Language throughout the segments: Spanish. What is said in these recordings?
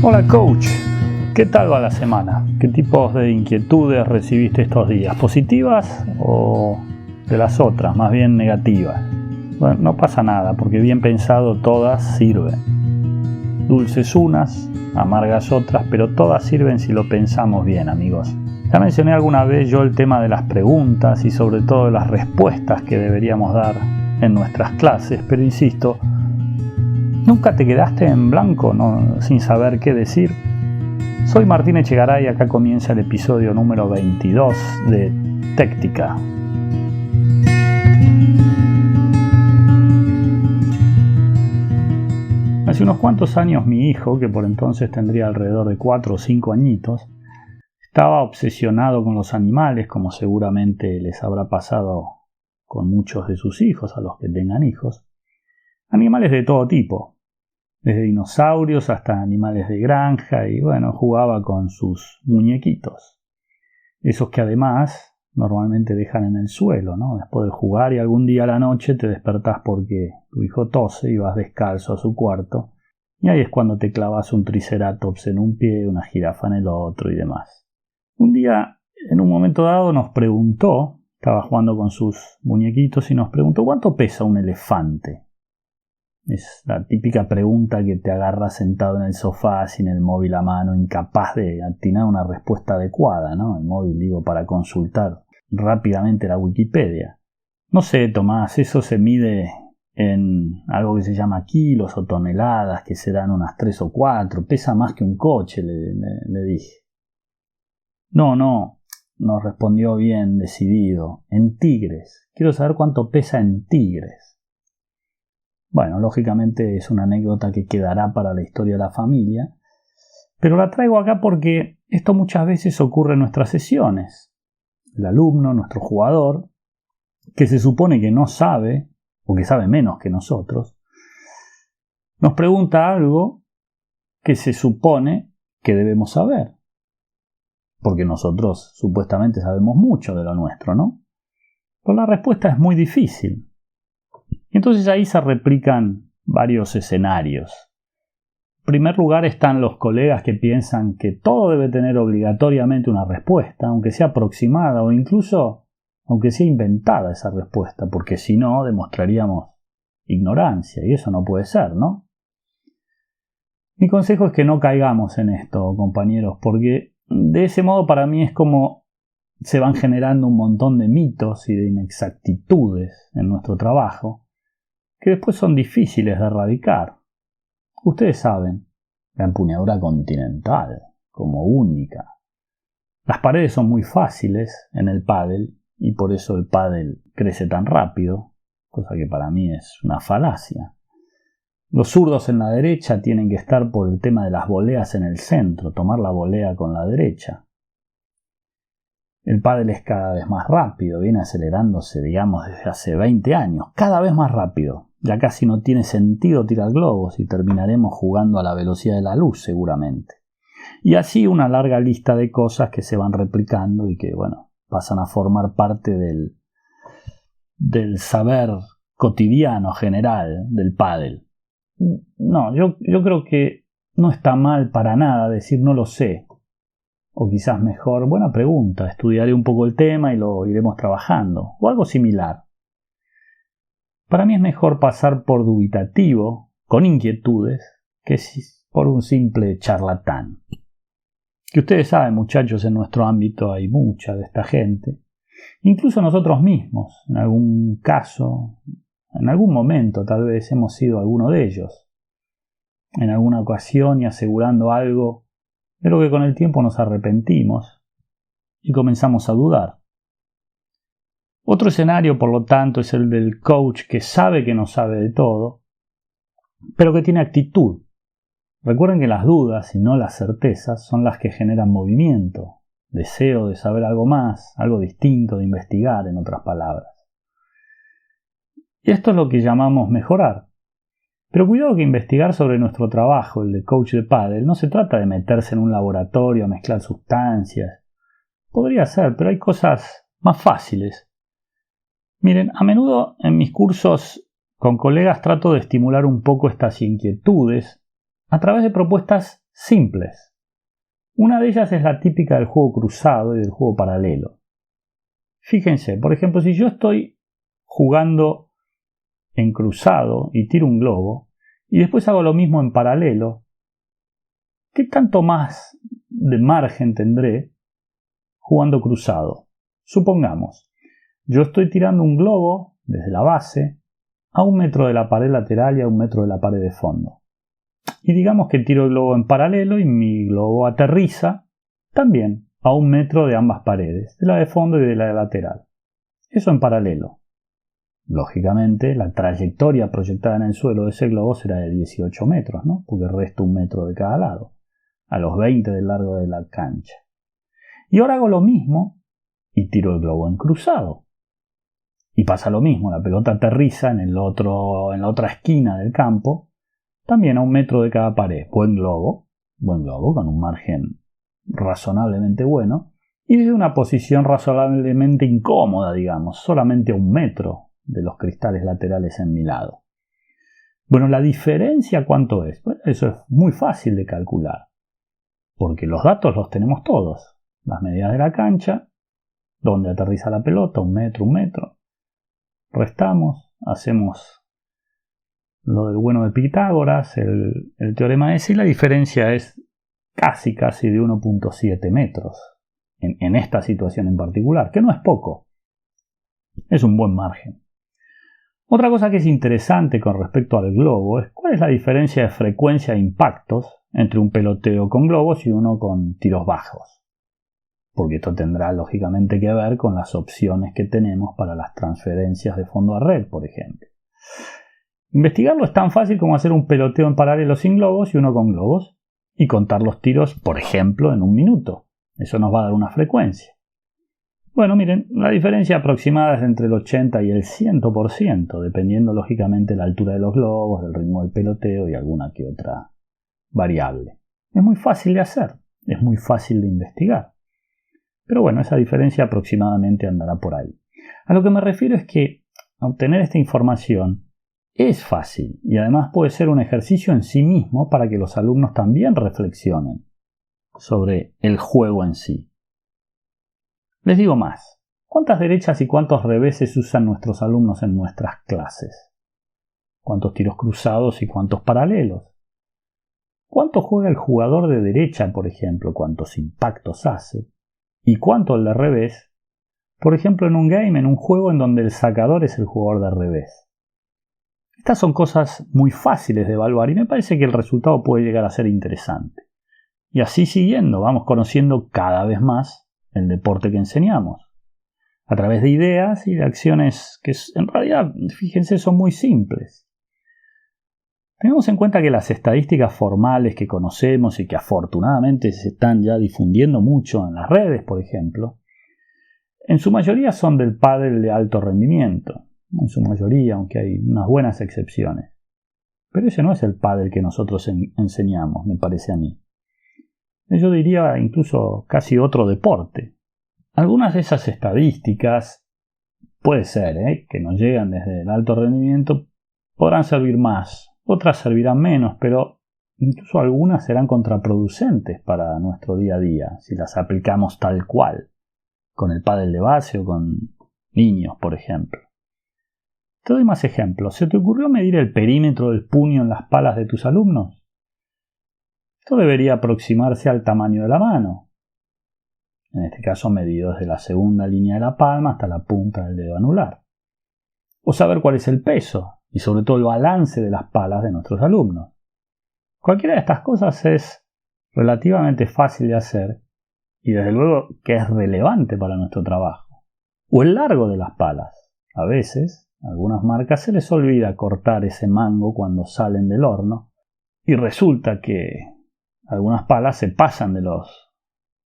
Hola coach, ¿qué tal va la semana? ¿Qué tipos de inquietudes recibiste estos días? ¿Positivas o de las otras, más bien negativas? Bueno, no pasa nada, porque bien pensado todas sirven. Dulces unas, amargas otras, pero todas sirven si lo pensamos bien, amigos. Ya mencioné alguna vez yo el tema de las preguntas y sobre todo de las respuestas que deberíamos dar en nuestras clases, pero insisto, ¿nunca te quedaste en blanco, sin saber qué decir? Soy Martín Echegaray y acá comienza el episodio número 22 de Téctica. Hace unos cuantos años mi hijo, que por entonces tendría alrededor de 4 o 5 añitos, estaba obsesionado con los animales, como seguramente les habrá pasado con muchos de sus hijos, a los que tengan hijos. Animales de todo tipo, desde dinosaurios hasta animales de granja, y bueno, jugaba con sus muñequitos. Esos que además normalmente dejan en el suelo, ¿no? Después de jugar, y algún día a la noche te despertás porque tu hijo tose y vas descalzo a su cuarto, y ahí es cuando te clavas un triceratops en un pie, una jirafa en el otro y demás. Un día, en un momento dado, nos preguntó, estaba jugando con sus muñequitos y nos preguntó: ¿cuánto pesa un elefante? Es la típica pregunta que te agarra sentado en el sofá sin el móvil a mano, incapaz de atinar una respuesta adecuada, ¿no? El móvil, digo, para consultar rápidamente la Wikipedia. No sé, Tomás, eso se mide en algo que se llama kilos o toneladas, que serán unas 3 o 4, pesa más que un coche, le dije. No, nos respondió bien decidido, en tigres. Quiero saber cuánto pesa en tigres. Bueno, lógicamente es una anécdota que quedará para la historia de la familia, pero la traigo acá porque esto muchas veces ocurre en nuestras sesiones. El alumno, nuestro jugador, que se supone que no sabe, o que sabe menos que nosotros, nos pregunta algo que se supone que debemos saber, porque nosotros supuestamente sabemos mucho de lo nuestro, ¿no? Pero la respuesta es muy difícil. Y entonces ahí se replican varios escenarios. En primer lugar están los colegas que piensan que todo debe tener obligatoriamente una respuesta, aunque sea aproximada o incluso aunque sea inventada esa respuesta, porque si no demostraríamos ignorancia y eso no puede ser, ¿no? Mi consejo es que no caigamos en esto, compañeros, porque de ese modo para mí es como se van generando un montón de mitos y de inexactitudes en nuestro trabajo, que después son difíciles de erradicar. Ustedes saben, la empuñadura continental, como única. Las paredes son muy fáciles en el pádel, y por eso el pádel crece tan rápido, cosa que para mí es una falacia. Los zurdos en la derecha tienen que estar por el tema de las voleas en el centro, tomar la volea con la derecha. El pádel es cada vez más rápido, viene acelerándose, digamos, desde hace 20 años, cada vez más rápido. Ya casi no tiene sentido tirar globos y terminaremos jugando a la velocidad de la luz seguramente. Y así una larga lista de cosas que se van replicando y que, bueno, pasan a formar parte del saber cotidiano general del pádel. No, yo creo que no está mal para nada decir no lo sé. O quizás mejor, buena pregunta, estudiaré un poco el tema y lo iremos trabajando. O algo similar. Para mí es mejor pasar por dubitativo, con inquietudes, que por un simple charlatán. Que ustedes saben, muchachos, en nuestro ámbito hay mucha de esta gente. Incluso nosotros mismos, en algún caso, en algún momento tal vez hemos sido alguno de ellos. En alguna ocasión y asegurando algo de lo que con el tiempo nos arrepentimos y comenzamos a dudar. Otro escenario, por lo tanto, es el del coach que sabe que no sabe de todo, pero que tiene actitud. Recuerden que las dudas y no las certezas son las que generan movimiento, deseo de saber algo más, algo distinto, de investigar, en otras palabras. Y esto es lo que llamamos mejorar. Pero cuidado que investigar sobre nuestro trabajo, el de coach de pádel, no se trata de meterse en un laboratorio a mezclar sustancias. Podría ser, pero hay cosas más fáciles. Miren, a menudo en mis cursos con colegas trato de estimular un poco estas inquietudes a través de propuestas simples. Una de ellas es la típica del juego cruzado y del juego paralelo. Fíjense, por ejemplo, si yo estoy jugando en cruzado y tiro un globo, y después hago lo mismo en paralelo, ¿qué tanto más de margen tendré jugando cruzado? Supongamos, yo estoy tirando un globo desde la base a 1 metro de la pared lateral y a 1 metro de la pared de fondo. Y digamos que tiro el globo en paralelo y mi globo aterriza también a 1 metro de ambas paredes, de la de fondo y de la de lateral. Eso en paralelo. Lógicamente, la trayectoria proyectada en el suelo de ese globo será de 18 metros, ¿no? Porque resta 1 metro de cada lado, a los 20 del largo de la cancha. Y ahora hago lo mismo y tiro el globo en cruzado. Y pasa lo mismo, la pelota aterriza en la otra esquina del campo, también a 1 metro de cada pared. Buen globo, con un margen razonablemente bueno, y desde una posición razonablemente incómoda, digamos, solamente a 1 metro de los cristales laterales en mi lado. Bueno, ¿la diferencia cuánto es? Bueno, eso es muy fácil de calcular, porque los datos los tenemos todos. Las medidas de la cancha, dónde aterriza la pelota, 1 metro, 1 metro. Restamos, hacemos lo del bueno de Pitágoras, el teorema ese, y la diferencia es casi de 1.7 metros en esta situación en particular, que no es poco, es un buen margen. Otra cosa que es interesante con respecto al globo es cuál es la diferencia de frecuencia de impactos entre un peloteo con globos y uno con tiros bajos, porque esto tendrá lógicamente que ver con las opciones que tenemos para las transferencias de fondo a red, por ejemplo. Investigarlo es tan fácil como hacer un peloteo en paralelo sin globos y uno con globos, y contar los tiros, por ejemplo, en 1 minuto. Eso nos va a dar una frecuencia. Bueno, miren, la diferencia aproximada es entre el 80 y el 100%, dependiendo lógicamente de la altura de los globos, del ritmo del peloteo y alguna que otra variable. Es muy fácil de hacer, es muy fácil de investigar. Pero bueno, esa diferencia aproximadamente andará por ahí. A lo que me refiero es que obtener esta información es fácil y además puede ser un ejercicio en sí mismo para que los alumnos también reflexionen sobre el juego en sí. Les digo más, ¿cuántas derechas y cuántos reveses usan nuestros alumnos en nuestras clases? ¿Cuántos tiros cruzados y cuántos paralelos? ¿Cuánto juega el jugador de derecha, por ejemplo? ¿Cuántos impactos hace? ¿Y cuánto el de revés? Por ejemplo, en un game, en un juego en donde el sacador es el jugador de revés. Estas son cosas muy fáciles de evaluar y me parece que el resultado puede llegar a ser interesante. Y así siguiendo, vamos conociendo cada vez más el deporte que enseñamos, a través de ideas y de acciones que en realidad, fíjense, son muy simples. Tengamos en cuenta que las estadísticas formales que conocemos y que afortunadamente se están ya difundiendo mucho en las redes, por ejemplo, en su mayoría son del pádel de alto rendimiento, en su mayoría, aunque hay unas buenas excepciones. Pero ese no es el pádel que nosotros enseñamos, me parece a mí. Yo diría incluso casi otro deporte. Algunas de esas estadísticas, puede ser, que nos llegan desde el alto rendimiento, podrán servir más, otras servirán menos, pero incluso algunas serán contraproducentes para nuestro día a día, si las aplicamos tal cual, con el pádel de base o con niños, por ejemplo. Te doy más ejemplos. ¿Se te ocurrió medir el perímetro del puño en las palas de tus alumnos? Esto debería aproximarse al tamaño de la mano, en este caso medido desde la segunda línea de la palma hasta la punta del dedo anular. O saber cuál es el peso y sobre todo el balance de las palas de nuestros alumnos. Cualquiera de estas cosas es relativamente fácil de hacer y desde luego que es relevante para nuestro trabajo. O el largo de las palas. A veces, a algunas marcas se les olvida cortar ese mango cuando salen del horno y resulta que algunas palas se pasan de los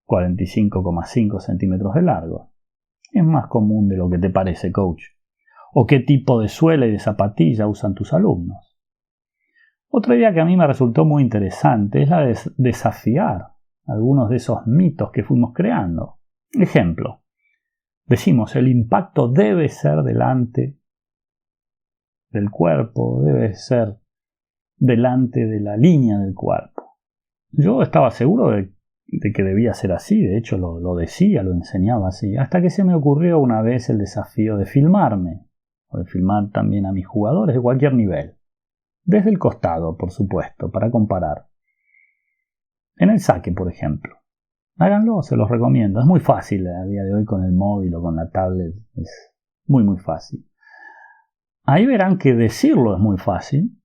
45,5 centímetros de largo. Es más común de lo que te parece, coach. ¿O qué tipo de suela y de zapatilla usan tus alumnos? Otra idea que a mí me resultó muy interesante es la de desafiar algunos de esos mitos que fuimos creando. Ejemplo, decimos el impacto debe ser delante del cuerpo, debe ser delante de la línea del cuerpo. Yo estaba seguro de que debía ser así, de hecho lo decía, lo enseñaba así, hasta que se me ocurrió una vez el desafío de filmarme, o de filmar también a mis jugadores de cualquier nivel. Desde el costado, por supuesto, para comparar. En el saque, por ejemplo. Háganlo, se los recomiendo. Es muy fácil a día de hoy con el móvil o con la tablet. Es muy fácil. Ahí verán que decirlo es muy fácil,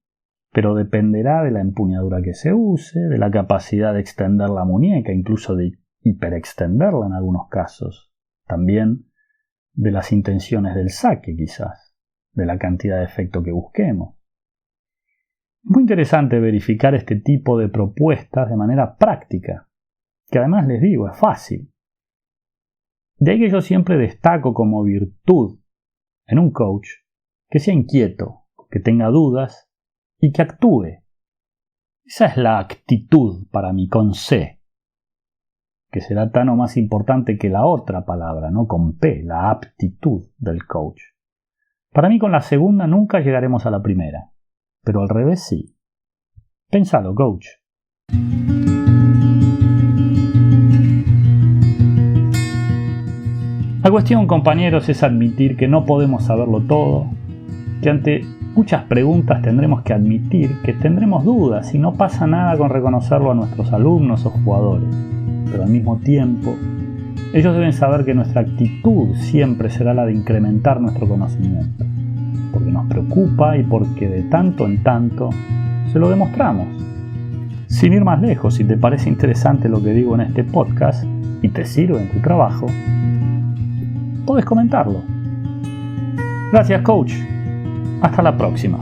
pero dependerá de la empuñadura que se use, de la capacidad de extender la muñeca, incluso de hiperextenderla en algunos casos. También de las intenciones del saque, quizás, de la cantidad de efecto que busquemos. Es muy interesante verificar este tipo de propuestas de manera práctica, que además les digo, es fácil. De ahí que yo siempre destaco como virtud en un coach que sea inquieto, que tenga dudas y que actúe. Esa es la actitud para mí, con C, que será tan o más importante que la otra palabra, no con P, la aptitud del coach. Para mí con la segunda nunca llegaremos a la primera, pero al revés sí. Pénsalo, coach. La cuestión, compañeros, es admitir que no podemos saberlo todo, que ante muchas preguntas tendremos que admitir que tendremos dudas y no pasa nada con reconocerlo a nuestros alumnos o jugadores. Pero al mismo tiempo, ellos deben saber que nuestra actitud siempre será la de incrementar nuestro conocimiento, porque nos preocupa y porque de tanto en tanto se lo demostramos. Sin ir más lejos, si te parece interesante lo que digo en este podcast y te sirve en tu trabajo, puedes comentarlo. Gracias, coach. Hasta la próxima.